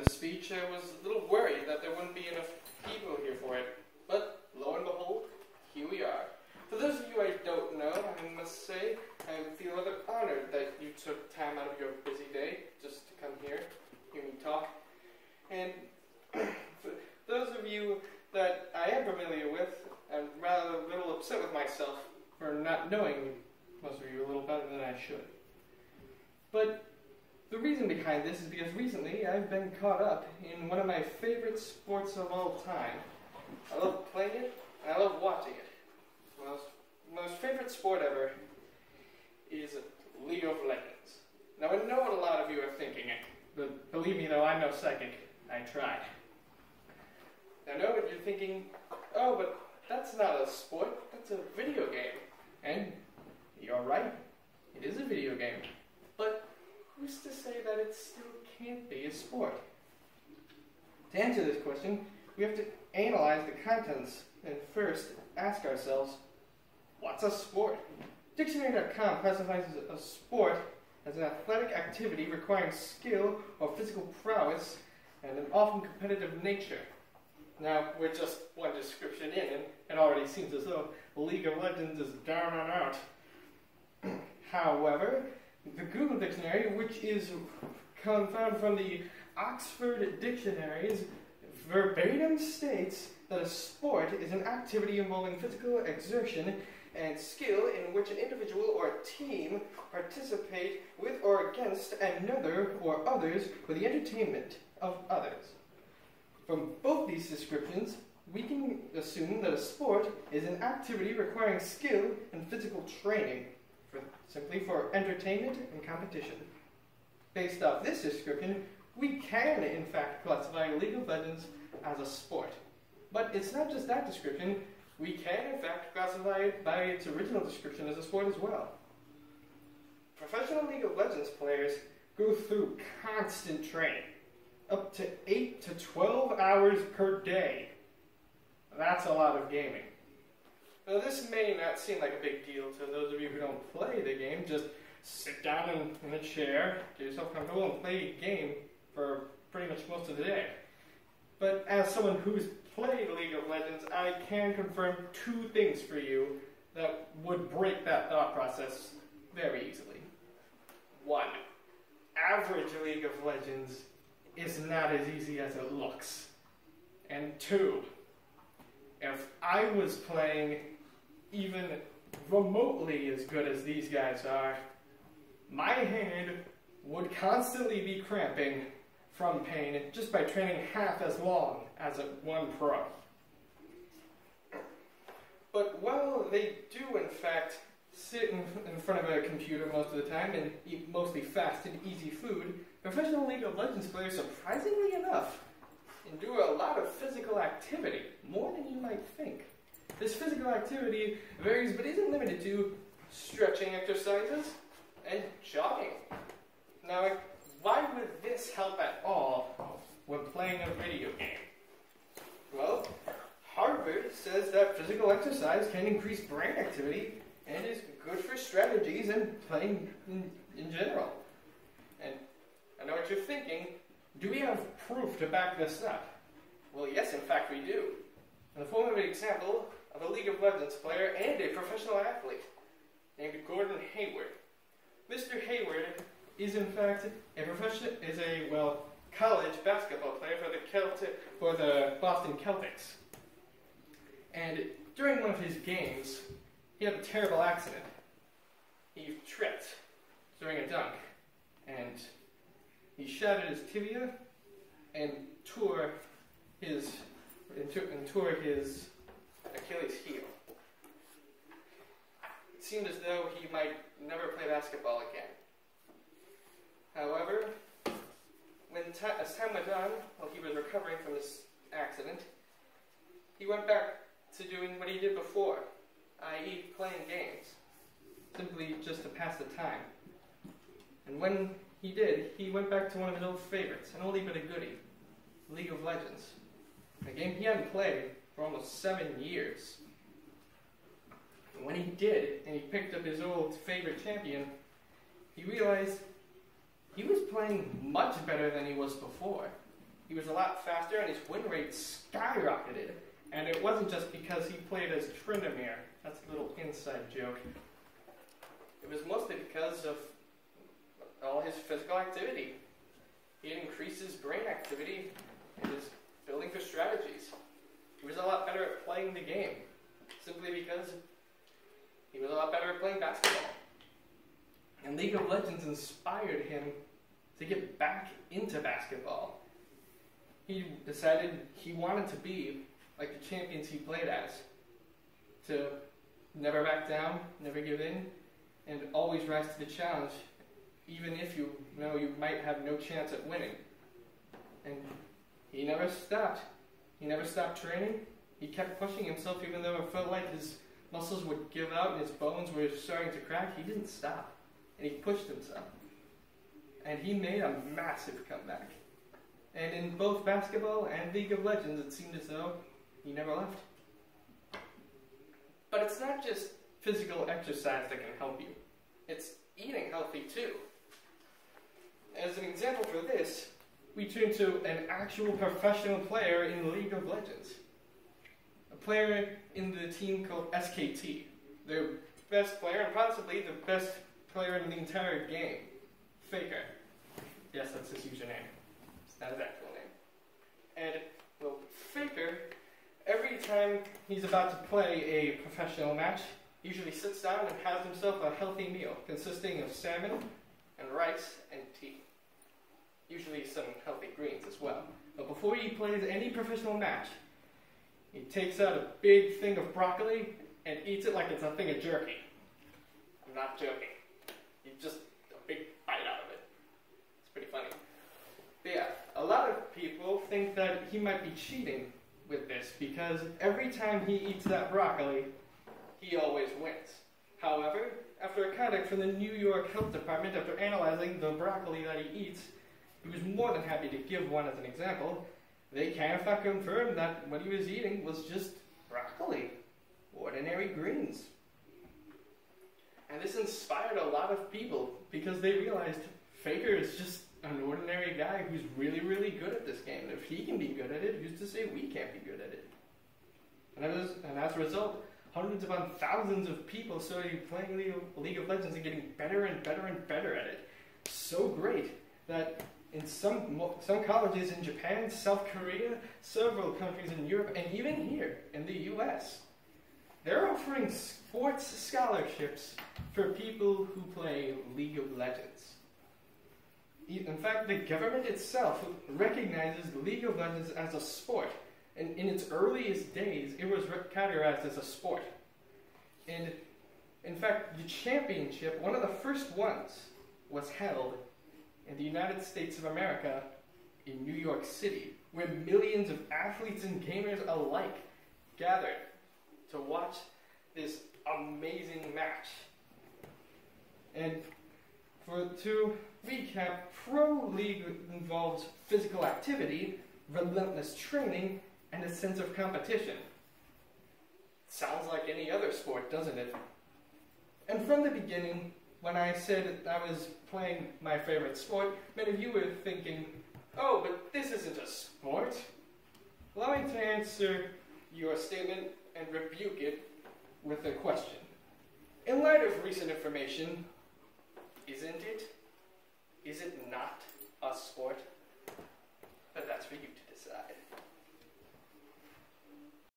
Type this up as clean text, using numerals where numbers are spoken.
the speech, I was a little worried that there wouldn't be enough people here for it. But lo and behold, here we are. For those of you I don't know, I must say, I feel rather honored that you took time out of your busy day just to come here, hear me talk. And for those of you that I am familiar with, I'm rather a little upset with myself for not knowing most of you a little better than I should. But the reason behind this is because recently I've been caught up in one of my favorite sports of all time. I love playing it, and I love watching it. My most favorite sport ever is League of Legends. Now I know what a lot of you are thinking, but believe me though, I'm no psychic. I tried. I know what you're thinking, oh, but that's not a sport, that's a video game. And you're right, it is a video game. But who's to say that it still can't be a sport? To answer this question, we have to analyze the contents and first ask ourselves, what's a sport? Dictionary.com classifies a sport as an athletic activity requiring skill or physical prowess and an often competitive nature. Now, we're just one description in, and it already seems as though League of Legends is down and out. However, the Google Dictionary, which is found from the Oxford Dictionaries, verbatim states that a sport is an activity involving physical exertion and skill in which an individual or a team participate with or against another or others for the entertainment of others. From both these descriptions, we can assume that a sport is an activity requiring skill and physical training, simply for entertainment and competition. Based off this description, we can in fact classify League of Legends as a sport. But it's not just that description, we can in fact classify it by its original description as a sport as well. Professional League of Legends players go through constant training, up to 8 to 12 hours per day. That's a lot of gaming. Now this may not seem like a big deal to those of you who don't play the game. Just sit down in a chair, get yourself comfortable, and play a game for pretty much most of the day. But as someone who's played League of Legends, I can confirm two things for you that would break that thought process very easily. One, average League of Legends is not as easy as it looks. And two, if I was playing even remotely as good as these guys are, my hand would constantly be cramping from pain just by training half as long as one pro. But while they do in fact sit in front of a computer most of the time and eat mostly fast and easy food, professional League of Legends players, surprisingly enough, endure a lot of physical activity, more than you might think. This physical activity varies but isn't limited to stretching exercises and jogging. Now, why would this help at all when playing a video game? Well, Harvard says that physical exercise can increase brain activity and is good for strategies and playing in general. And I know what you're thinking, do we have proof to back this up? Well, yes, in fact we do. In the form of an example of a League of Legends player and a professional athlete named Gordon Hayward. Mr. Hayward is in fact a college basketball player for the Boston Celtics. And during one of his games, he had a terrible accident. He tripped during a dunk, and he shattered his tibia and tore his Achilles heel. It seemed as though he might never play basketball again. However, as time went on, while he was recovering from his accident, he went back to doing what he did before, i.e. playing games, simply just to pass the time. And when he did, he went back to one of his old favorites, an oldie but a goodie, League of Legends, a game he hadn't played for almost 7 years. And when he did, and he picked up his old favorite champion, he realized he was playing much better than he was before. He was a lot faster and his win rate skyrocketed. And it wasn't just because he played as Tryndamere. That's a little inside joke. It was mostly because of all his physical activity. He had increased his brain activity and his building for strategies. He was a lot better at playing the game, simply because he was a lot better at playing basketball. And League of Legends inspired him to get back into basketball. He decided he wanted to be like the champions he played as, to never back down, never give in, and always rise to the challenge, even if you know you might have no chance at winning. And he never stopped. He never stopped training. He kept pushing himself even though it felt like his muscles would give out and his bones were starting to crack. He didn't stop. And he pushed himself. And he made a massive comeback. And in both basketball and League of Legends, it seemed as though he never left. But it's not just physical exercise that can help you. It's eating healthy too. As an example for this, we turn to an actual professional player in League of Legends. A player in the team called SKT. Their best player, and possibly the best player in the entire game. Faker. Yes, that's his username. It's not his actual name. And, well, Faker, every time he's about to play a professional match, usually sits down and has himself a healthy meal consisting of salmon and rice and tea. Usually some healthy greens as well. But before he plays any professional match, he takes out a big thing of broccoli and eats it like it's a thing of jerky. I'm not joking. He just a big bite out of it. It's pretty funny. But yeah, a lot of people think that he might be cheating with this because every time he eats that broccoli, he always wins. However, after a contact from the New York Health Department, after analyzing the broccoli that he eats, he was more than happy to give one as an example. They can in fact confirm that what he was eating was just broccoli, ordinary greens. And this inspired a lot of people because they realized Faker is just an ordinary guy who's really, really good at this game. And if he can be good at it, who's to say we can't be good at it? And as a result, hundreds upon thousands of people started playing League of Legends and getting better and better and better at it. So great that in some colleges in Japan, South Korea, several countries in Europe, and even here in the US, they're offering sports scholarships for people who play League of Legends. In fact, the government itself recognizes League of Legends as a sport. And in its earliest days, it was categorized as a sport. And in fact, the championship, one of the first ones, was held in the United States of America in New York City, where millions of athletes and gamers alike gathered to watch this amazing match. And to recap, Pro League involves physical activity, relentless training, and a sense of competition. Sounds like any other sport, doesn't it? And from the beginning, when I said I was playing my favorite sport, many of you were thinking, oh, but this isn't a sport. Allow me to answer your statement and rebuke it with a question. In light of recent information, isn't it? Is it not a sport? But that's for you to decide.